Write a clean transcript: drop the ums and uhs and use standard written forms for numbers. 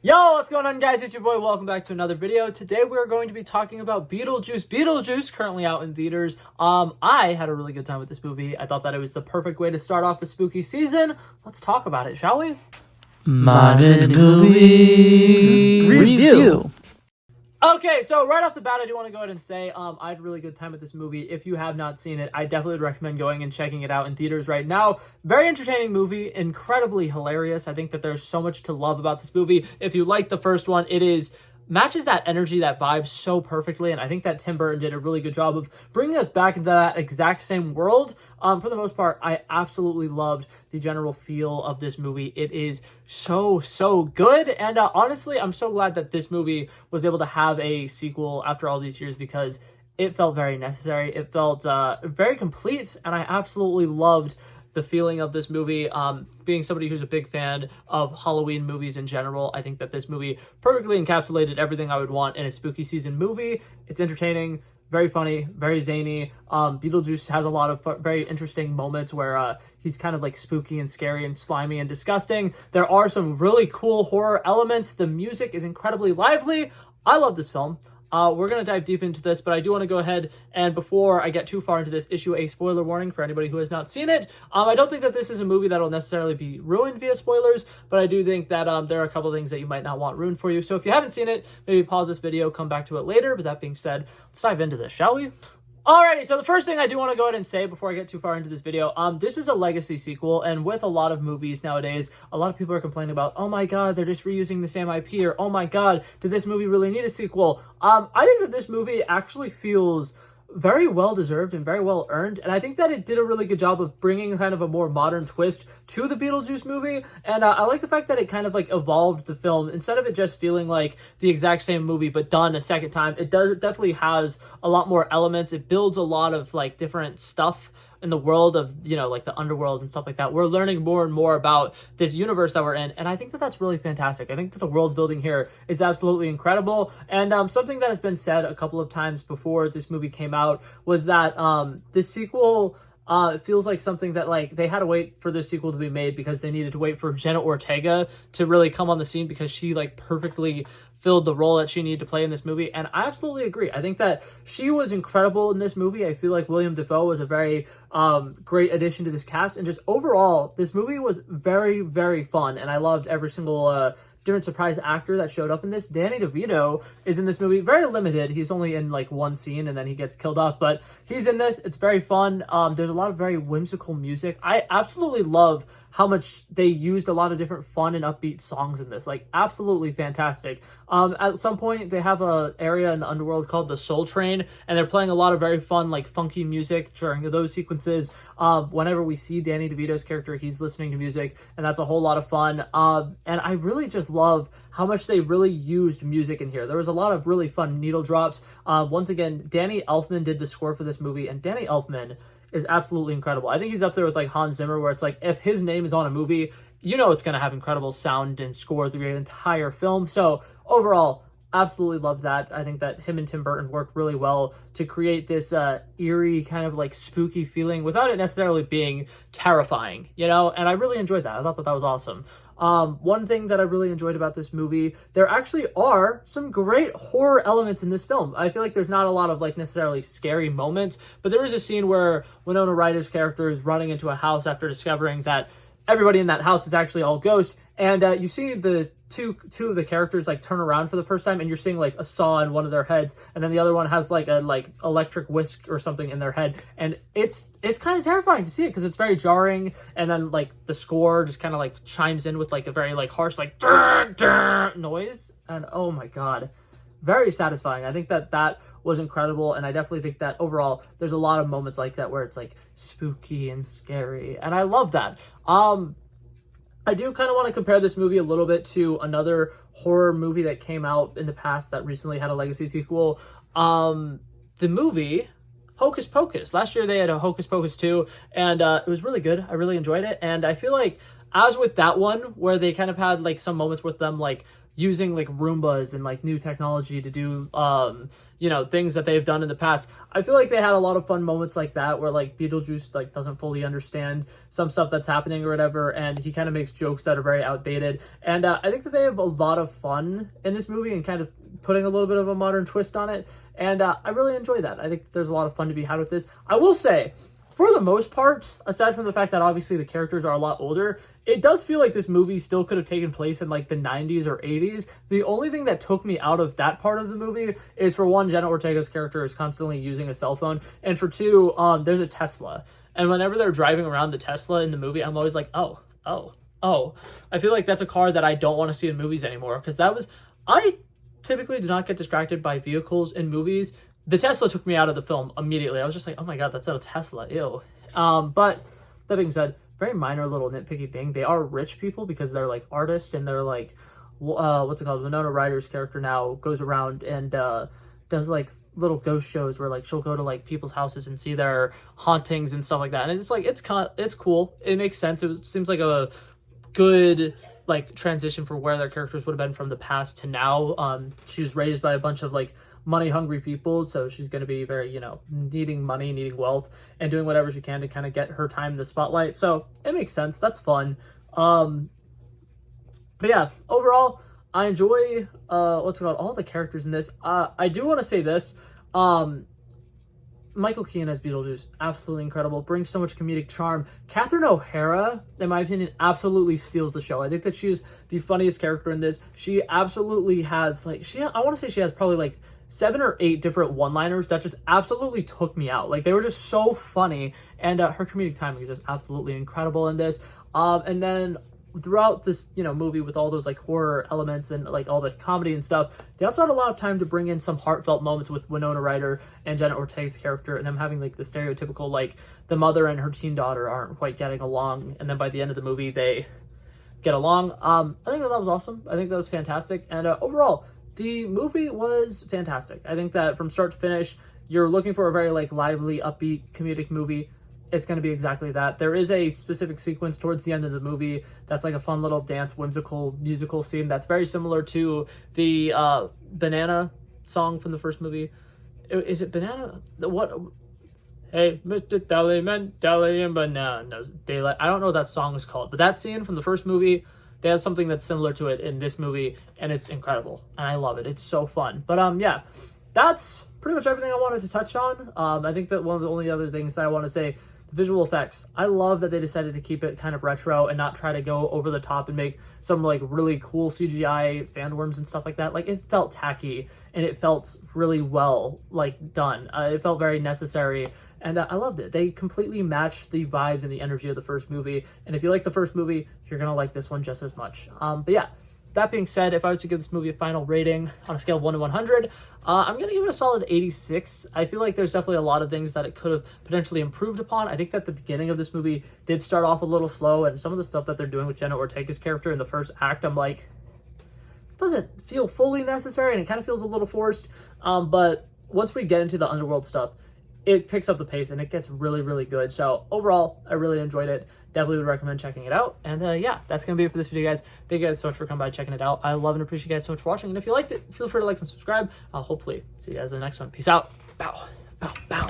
Yo, what's going on, guys? It's your boy. Welcome back to another video. Today we're going to be talking about Beetlejuice, currently out in theaters. I had a really good time with this movie. I thought that it was the perfect way to start off the spooky season. Let's talk about it, shall we? Modern movie review. Okay, so right off the bat, I do want to go ahead and say I had a really good time with this movie. If you have not seen it, I definitely would recommend going and checking it out in theaters right now. Very entertaining movie, incredibly hilarious. I think that there's so much to love about this movie. If you like the first one, it matches that energy, that vibe so perfectly, and I think that Tim Burton did a really good job of bringing us back into that exact same world. For the most part, I absolutely loved the general feel of this movie. It is so good, and honestly, I'm so glad that this movie was able to have a sequel after all these years because it felt very necessary. It felt very complete, and I absolutely loved the feeling of this movie. Being somebody who's a big fan of Halloween movies in general, I think that this movie perfectly encapsulated everything I would want in a spooky season movie. It's entertaining, very funny, very zany. Beetlejuice has a lot of very interesting moments where he's kind of like spooky and scary and slimy and disgusting. There are some really cool horror elements. The music is incredibly lively. I love this film. We're going to dive deep into this, but I do want to go ahead and before I get too far into this, issue a spoiler warning for anybody who has not seen it. I don't think that this is a movie that will necessarily be ruined via spoilers, but I do think that there are a couple things that you might not want ruined for you. So if you haven't seen it, maybe pause this video, come back to it later. But that being said, let's dive into this, shall we? Alrighty, so the first thing I do want to go ahead and say before I get too far into this video, this is a legacy sequel, and with a lot of movies nowadays, a lot of people are complaining about, oh my god, they're just reusing the same IP, or oh my god, did this movie really need a sequel? I think that this movie actually feels very well deserved and very well earned, and I think that it did a really good job of bringing kind of a more modern twist to the Beetlejuice movie, and I like the fact that it kind of like evolved the film instead of it just feeling like the exact same movie but done a second time. It definitely has a lot more elements. It builds a lot of like different stuff in the world of, you know, like the underworld and stuff like that. We're learning more and more about this universe that we're in, and I think that that's really fantastic. I think that the world building here is absolutely incredible, and something that has been said a couple of times before this movie came out was that this sequel it feels like something that like they had to wait for this sequel to be made because they needed to wait for Jenna Ortega to really come on the scene because she like perfectly filled the role that she needed to play in this movie. And I absolutely agree. I think that she was incredible in this movie. I feel like William Dafoe was a very great addition to this cast, and just overall this movie was very fun, and I loved every single different surprise actor that showed up in this. Danny DeVito is in this movie. Very limited. He's only in like one scene and then he gets killed off, but he's in this. It's very fun. There's a lot of very whimsical music. I absolutely love how much they used a lot of different fun and upbeat songs in this. Like, absolutely fantastic. At some point, they have a area in the underworld called the Soul Train, and they're playing a lot of very fun, like, funky music during those sequences. Whenever we see Danny DeVito's character, he's listening to music, and that's a whole lot of fun. And I really just love how much they really used music in here. There was a lot of really fun needle drops. Once again, Danny Elfman did the score for this movie, and Danny Elfman is absolutely incredible. I think he's up there with like Hans Zimmer, where it's like if his name is on a movie, you know it's going to have incredible sound and score through the entire film. So overall, absolutely love that. I think that him and Tim Burton worked really well to create this eerie kind of like spooky feeling without it necessarily being terrifying, you know? And I really enjoyed that. I thought that that was awesome. One thing that I really enjoyed about this movie, there actually are some great horror elements in this film. I feel like there's not a lot of like necessarily scary moments, but there is a scene where Winona Ryder's character is running into a house after discovering that everybody in that house is actually all ghosts, and you see the two of the characters like turn around for the first time, and you're seeing like a saw in one of their heads, and then the other one has like a like electric whisk or something in their head, and it's kind of terrifying to see it because it's very jarring, and then like the score just kind of like chimes in with like a very like harsh like noise, and oh my god, very satisfying. I think that that was incredible, and I definitely think that overall there's a lot of moments like that where it's like spooky and scary, and I love that. I do kind of want to compare this movie a little bit to another horror movie that came out in the past that recently had a legacy sequel. The movie Hocus Pocus. Last year they had a Hocus Pocus 2, and it was really good. I really enjoyed it, and I feel like as with that one, where they kind of had like some moments with them like using like Roombas and like new technology to do you know, things that they've done in the past. I feel like they had a lot of fun moments like that where like Beetlejuice like doesn't fully understand some stuff that's happening or whatever, and he kind of makes jokes that are very outdated. And I think that they have a lot of fun in this movie and kind of putting a little bit of a modern twist on it. And I really enjoy that. I think there's a lot of fun to be had with this. I will say, for the most part, aside from the fact that obviously the characters are a lot older, it does feel like this movie still could have taken place in like the 90s or 80s. The only thing that took me out of that part of the movie is, for one, Jenna Ortega's character is constantly using a cell phone, and for two, there's a Tesla. And whenever they're driving around the Tesla in the movie, I'm always like, oh. I feel like that's a car that I don't want to see in movies anymore, because I typically do not get distracted by vehicles in movies. The Tesla took me out of the film immediately. I was just like, oh my god, that's not a Tesla, ew. But that being said, very minor little nitpicky thing. They are rich people because they're like artists, and they're like, what's it called? Winona Ryder's character now goes around and does like little ghost shows where like she'll go to like people's houses and see their hauntings and stuff like that. And it's like, it's cool. It makes sense. It seems like a good like transition for where their characters would have been from the past to now. She was raised by a bunch of like money hungry people, so she's going to be very, you know, needing money, needing wealth, and doing whatever she can to kind of get her time in the spotlight. So it makes sense. That's fun. But yeah, overall I enjoy all the characters in this. I do want to say this, Michael Keaton as Beetlejuice, absolutely incredible, brings so much comedic charm. Catherine O'Hara, in my opinion, absolutely steals the show. I think that she is the funniest character in this. She absolutely has like, I want to say she has probably like 7 or 8 different one-liners that just absolutely took me out. Like, they were just so funny, and her comedic timing is just absolutely incredible in this. And then throughout this, you know, movie, with all those like horror elements and like all the comedy and stuff, they also had a lot of time to bring in some heartfelt moments with Winona Ryder and Jenna Ortega's character, and them having like the stereotypical like the mother and her teen daughter aren't quite getting along, and then by the end of the movie they get along. I think that was awesome. I think that was fantastic, and overall the movie was fantastic. I think that from start to finish, you're looking for a very like lively, upbeat, comedic movie. It's going to be exactly that. There is a specific sequence towards the end of the movie that's like a fun little dance, whimsical musical scene that's very similar to the Banana song from the first movie. Is it Banana? What? Hey, Mr. Deli-Man, Deli and Bananas. Daylight. I don't know what that song is called, but that scene from the first movie, they have something that's similar to it in this movie, and it's incredible, and I love it. It's so fun. But yeah, that's pretty much everything I wanted to touch on. I think that one of the only other things that I want to say, the visual effects. I love that they decided to keep it kind of retro and not try to go over the top and make some like really cool CGI sandworms and stuff like that. Like, it felt tacky, and it felt really well like done. It felt very necessary. And I loved it. They completely matched the vibes and the energy of the first movie. And if you like the first movie, you're going to like this one just as much. But yeah, that being said, if I was to give this movie a final rating on a scale of 1 to 100, I'm going to give it a solid 86. I feel like there's definitely a lot of things that it could have potentially improved upon. I think that the beginning of this movie did start off a little slow, and some of the stuff that they're doing with Jenna Ortega's character in the first act, I'm like, it doesn't feel fully necessary, and it kind of feels a little forced. But once we get into the underworld stuff, it picks up the pace and it gets really, really good. So overall, I really enjoyed it. Definitely would recommend checking it out. And yeah, that's going to be it for this video, guys. Thank you guys so much for coming by checking it out. I love and appreciate you guys so much for watching. And if you liked it, feel free to like and subscribe. I'll hopefully see you guys in the next one. Peace out. Bow, bow, bow.